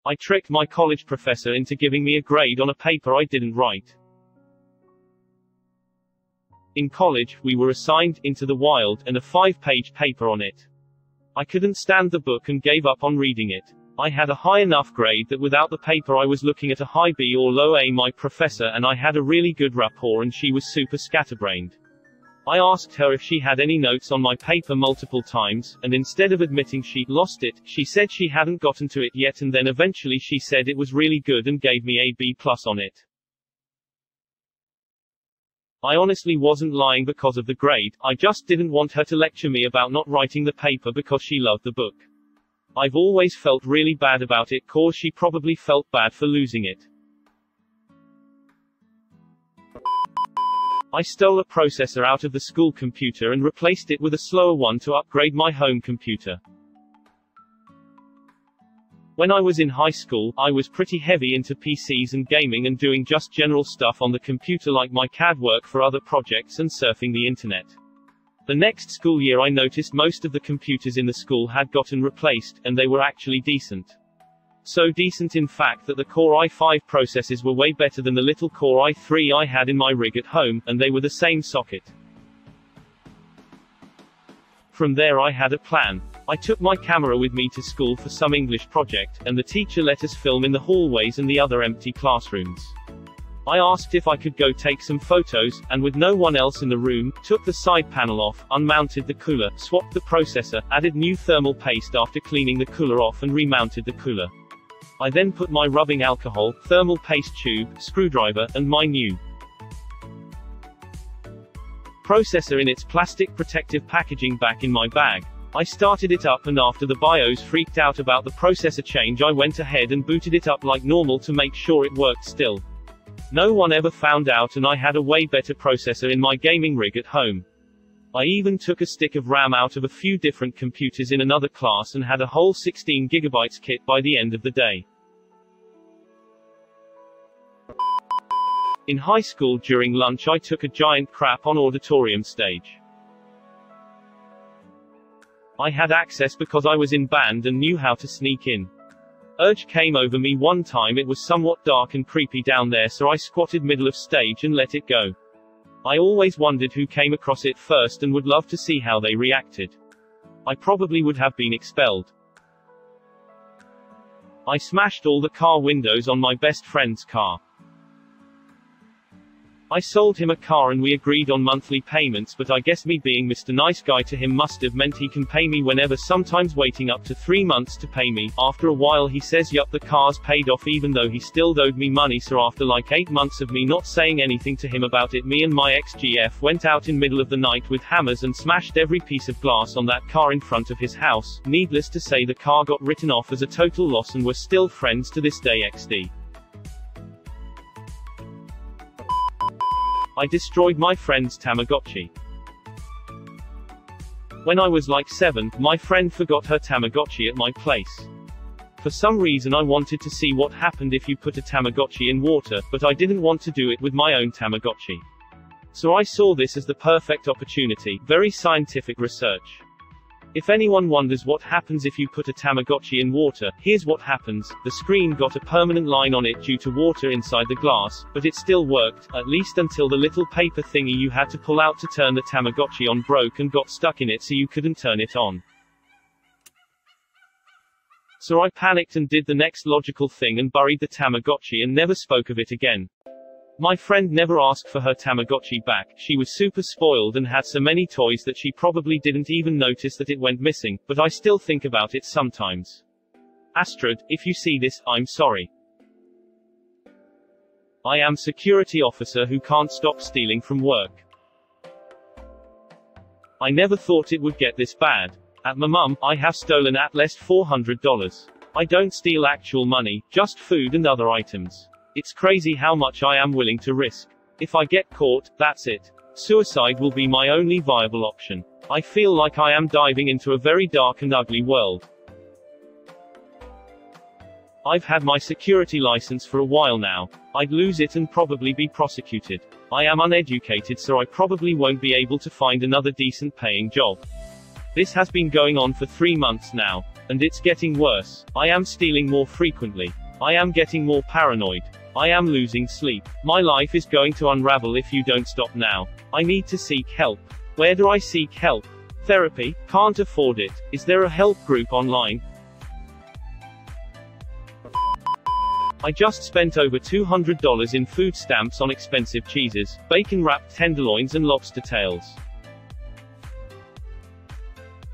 I tricked my college professor into giving me a grade on a paper I didn't write. In college, we were assigned Into the Wild and a 5-page paper on it. I couldn't stand the book and gave up on reading it. I had a high enough grade that without the paper I was looking at a high B or low A. My professor and I had a really good rapport and she was super scatterbrained. I asked her if she had any notes on my paper multiple times, and instead of admitting she lost it, she said she hadn't gotten to it yet, and then eventually she said it was really good and gave me a B+ on it. I honestly wasn't lying because of the grade, I just didn't want her to lecture me about not writing the paper because she loved the book. I've always felt really bad about it cause she probably felt bad for losing it. I stole a processor out of the school computer and replaced it with a slower one to upgrade my home computer. When I was in high school, I was pretty heavy into PCs and gaming and doing just general stuff on the computer like my CAD work for other projects and surfing the internet. The next school year I noticed most of the computers in the school had gotten replaced, and they were actually decent. So decent in fact that the Core i5 processors were way better than the little Core i3 I had in my rig at home, and they were the same socket. From there I had a plan. I took my camera with me to school for some English project, and the teacher let us film in the hallways and the other empty classrooms. I asked if I could go take some photos, and with no one else in the room, took the side panel off, unmounted the cooler, swapped the processor, added new thermal paste after cleaning the cooler off and remounted the cooler. I then put my rubbing alcohol, thermal paste tube, screwdriver, and my new processor in its plastic protective packaging back in my bag. I started it up, and after the BIOS freaked out about the processor change I went ahead and booted it up like normal to make sure it worked still. No one ever found out, and I had a way better processor in my gaming rig at home. I even took a stick of RAM out of a few different computers in another class and had a whole 16 GB kit by the end of the day. In high school during lunch I took a giant crap on auditorium stage. I had access because I was in band and knew how to sneak in. Urge came over me one time. It was somewhat dark and creepy down there, so I squatted middle of stage and let it go. I always wondered who came across it first and would love to see how they reacted. I probably would have been expelled. I smashed all the car windows on my best friend's car. I sold him a car and we agreed on monthly payments, but I guess me being Mr. Nice Guy to him must have meant he can pay me whenever, sometimes waiting up to 3 months to pay me. After a while he says yup, the car's paid off even though he still owed me money, so after like 8 months of me not saying anything to him about it, me and my ex-GF went out in middle of the night with hammers and smashed every piece of glass on that car in front of his house. Needless to say the car got written off as a total loss and we're still friends to this day XD. I destroyed my friend's Tamagotchi. When I was like 7, my friend forgot her Tamagotchi at my place. For some reason I wanted to see what happened if you put a Tamagotchi in water, but I didn't want to do it with my own Tamagotchi. So I saw this as the perfect opportunity. Very scientific research. If anyone wonders what happens if you put a Tamagotchi in water, here's what happens. The screen got a permanent line on it due to water inside the glass, but it still worked, at least until the little paper thingy you had to pull out to turn the Tamagotchi on broke and got stuck in it, so you couldn't turn it on. So I panicked and did the next logical thing and buried the Tamagotchi and never spoke of it again. My friend never asked for her Tamagotchi back. She was super spoiled and had so many toys that she probably didn't even notice that it went missing, but I still think about it sometimes. Astrid, if you see this, I'm sorry. I am security officer who can't stop stealing from work. I never thought it would get this bad. At my mum, I have stolen at least $400. I don't steal actual money, just food and other items. It's crazy how much I am willing to risk. If I get caught, that's it. Suicide will be my only viable option. I feel like I am diving into a very dark and ugly world. I've had my security license for a while now. I'd lose it and probably be prosecuted. I am uneducated, so I probably won't be able to find another decent paying job. This has been going on for 3 months now. And it's getting worse. I am stealing more frequently. I am getting more paranoid. I am losing sleep. My life is going to unravel if you don't stop now. I need to seek help. Where do I seek help? Therapy? Can't afford it. Is there a help group online? I just spent over $200 in food stamps on expensive cheeses, bacon-wrapped tenderloins and lobster tails.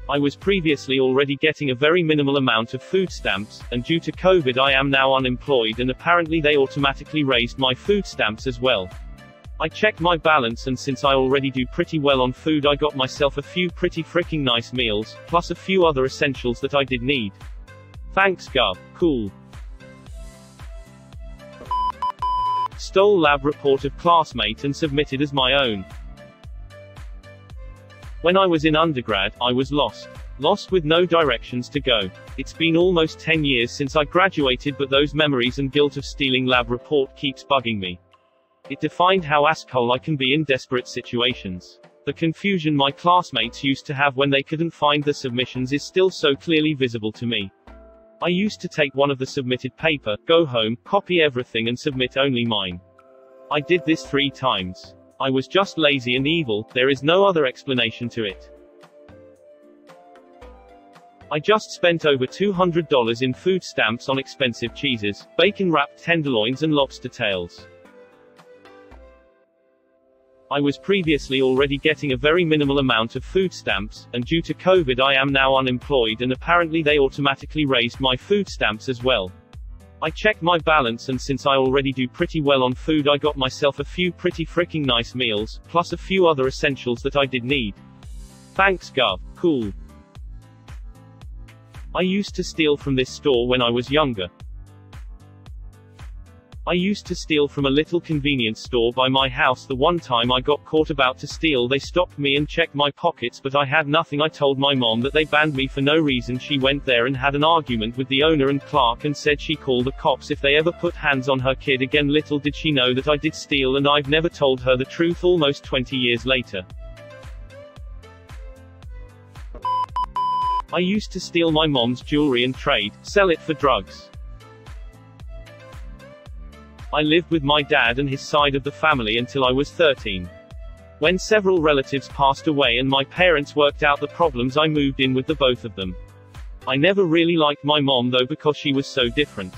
I was previously already getting a very minimal amount of food stamps, and due to COVID I am now unemployed and apparently they automatically raised my food stamps as well. I checked my balance and since I already do pretty well on food I got myself a few pretty freaking nice meals, plus a few other essentials that I did need. Thanks Gov. Cool. Stole lab report of classmate and submitted as my own. When I was in undergrad, I was lost. Lost with no directions to go. It's been almost 10 years since I graduated but those memories and guilt of stealing lab report keeps bugging me. It defined how asshole I can be in desperate situations. The confusion my classmates used to have when they couldn't find the submissions is still so clearly visible to me. I used to take one of the submitted paper, go home, copy everything and submit only mine. I did this 3 times. I was just lazy and evil, there is no other explanation to it. I just spent over $200 in food stamps on expensive cheeses, bacon-wrapped tenderloins and lobster tails. I was previously already getting a very minimal amount of food stamps, and due to COVID I am now unemployed and apparently they automatically raised my food stamps as well. I checked my balance and since I already do pretty well on food I got myself a few pretty freaking nice meals, plus a few other essentials that I did need. Thanks Gov. Cool. I used to steal from this store when I was younger. I used to steal from a little convenience store by my house. The one time I got caught about to steal they stopped me and checked my pockets but I had nothing. I told my mom that they banned me for no reason. She went there and had an argument with the owner and clerk and said she called the cops if they ever put hands on her kid again. Little did she know that I did steal and I've never told her the truth almost 20 years later. I used to steal my mom's jewelry and trade, sell it for drugs. I lived with my dad and his side of the family until I was 13. When several relatives passed away and my parents worked out the problems I moved in with the both of them. I never really liked my mom though because she was so different.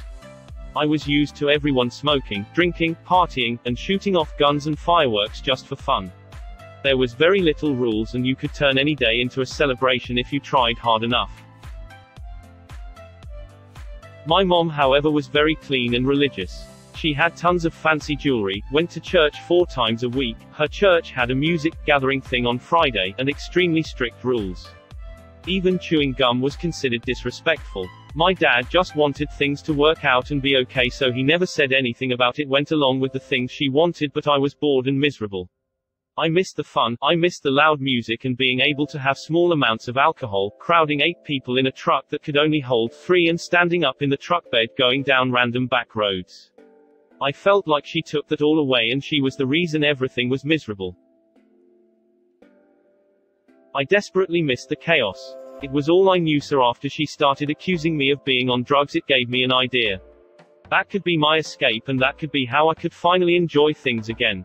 I was used to everyone smoking, drinking, partying, and shooting off guns and fireworks just for fun. There was very little rules and you could turn any day into a celebration if you tried hard enough. My mom however was very clean and religious. She had tons of fancy jewelry, went to church 4 times a week, her church had a music gathering thing on Friday, and extremely strict rules. Even chewing gum was considered disrespectful. My dad just wanted things to work out and be okay so he never said anything about it, went along with the things she wanted but I was bored and miserable. I missed the fun, I missed the loud music and being able to have small amounts of alcohol, crowding 8 people in a truck that could only hold 3 and standing up in the truck bed going down random back roads. I felt like she took that all away and she was the reason everything was miserable. I desperately missed the chaos. It was all I knew, so after she started accusing me of being on drugs it gave me an idea. That could be my escape and that could be how I could finally enjoy things again.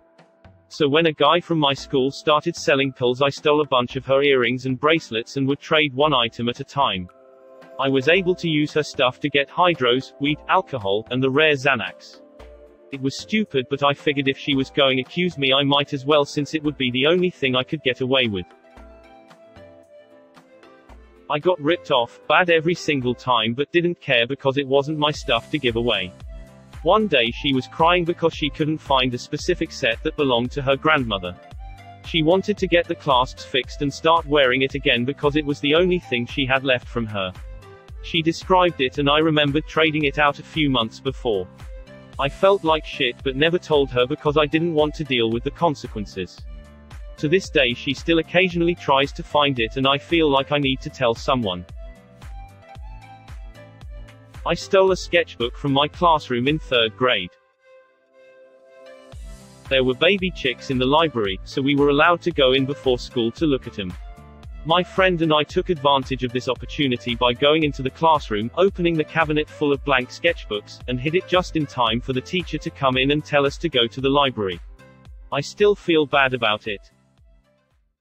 So when a guy from my school started selling pills I stole a bunch of her earrings and bracelets and would trade one item at a time. I was able to use her stuff to get hydros, weed, alcohol, and the rare Xanax. It was stupid but I figured if she was going to accuse me I might as well since it would be the only thing I could get away with. I got ripped off, bad every single time but didn't care because it wasn't my stuff to give away. One day she was crying because she couldn't find a specific set that belonged to her grandmother. She wanted to get the clasps fixed and start wearing it again because it was the only thing she had left from her. She described it and I remembered trading it out a few months before. I felt like shit but never told her because I didn't want to deal with the consequences. To this day she still occasionally tries to find it and I feel like I need to tell someone. I stole a sketchbook from my classroom in 3rd grade. There were baby chicks in the library, so we were allowed to go in before school to look at them. My friend and I took advantage of this opportunity by going into the classroom, opening the cabinet full of blank sketchbooks, and hid it just in time for the teacher to come in and tell us to go to the library. I still feel bad about it.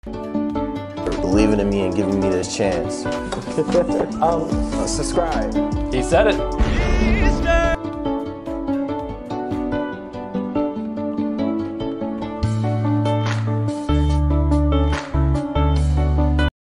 For believing in me and giving me this chance. Subscribe. He said it.